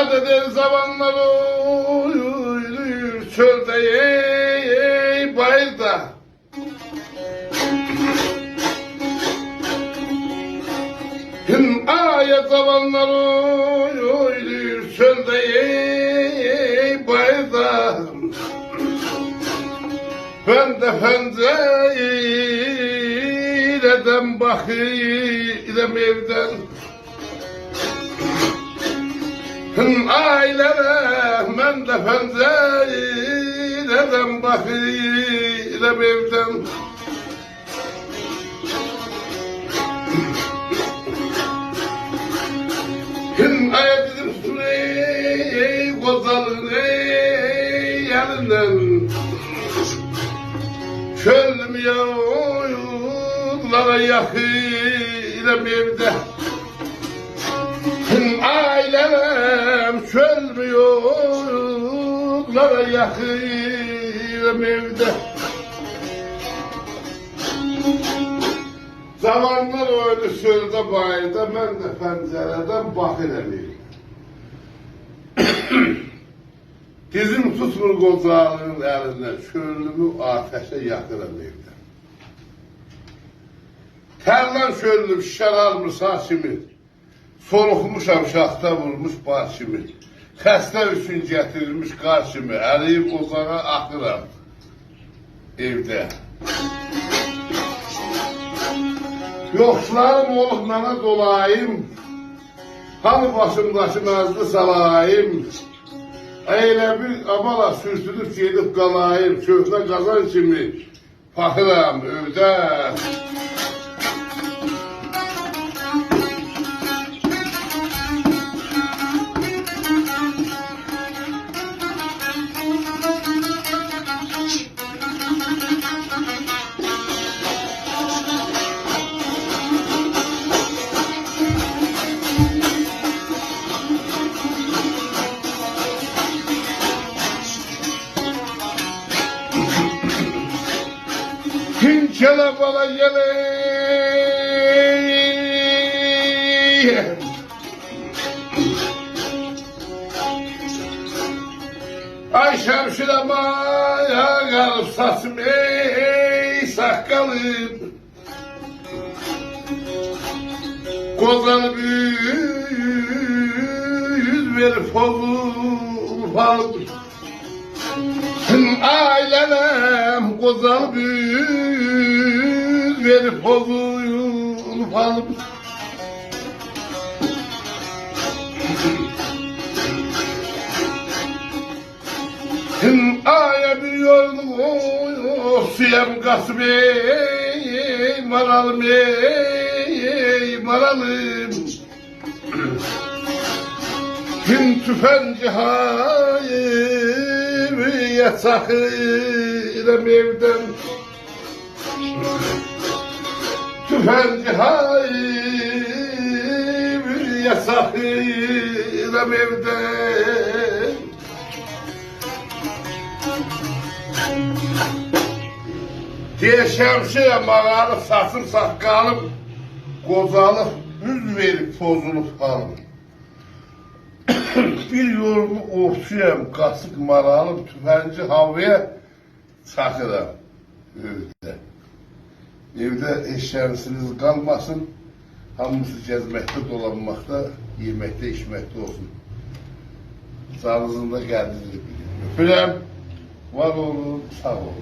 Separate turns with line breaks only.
Yad eder zamanlar uyur çölde bayırda. Ayet zamanlar uyur çölde bayırda. Ben de pencereden bakırım evden. Ailene ben de pencereden bakırım evden. Ayak bizim sürey kozalın yanından. Çölüm yollara yakırım evde. Ailem çölüm yollara yakırım evde. Zamanlar öyle çölde bayırda, ben de pencereden bakırım. Dizim tutmur kozalığın elinden, çölümü ateşe yakırım evde. Terlan çölüm şişer almış saçımı, soluxmuşam şaxta vurmuş başımı. Xəstə üçün gətirilmiş qarşımı, əliyib ozağa axıram evdə. Yoxsularım olub mənə dolayım, hani başımdaşı məzli salayım. Elə bir amala sürtülüb gedib qalayım, köhnə qazan kimi paxıram evdə. Kele bana geleyim. Ay şemşire maya kalıp saçım ey sakalım. Kozanı yüz verip olur falan. Ailenem kozanı yüz verip olur falan. Aya bir yolunu suyam kasım ey maralım ey maralım. Tüfenci hayır yasakırım evden. Tüfenci hayır yasakırım evden. Diye şemsiye mağarı saçım sakalım kozalıp yüz verip bozulup kalım. Bir yolumu oxşuyam kasık maralım tüfenci havaya çakıram evde. Evde eşyanısınız kalmasın, hamısı gezmekte, dolanmakta, yemekte, içmekte olsun. Sağlığınızda geldiğinizi bilin. Öpürəm, var olun, sağ olun.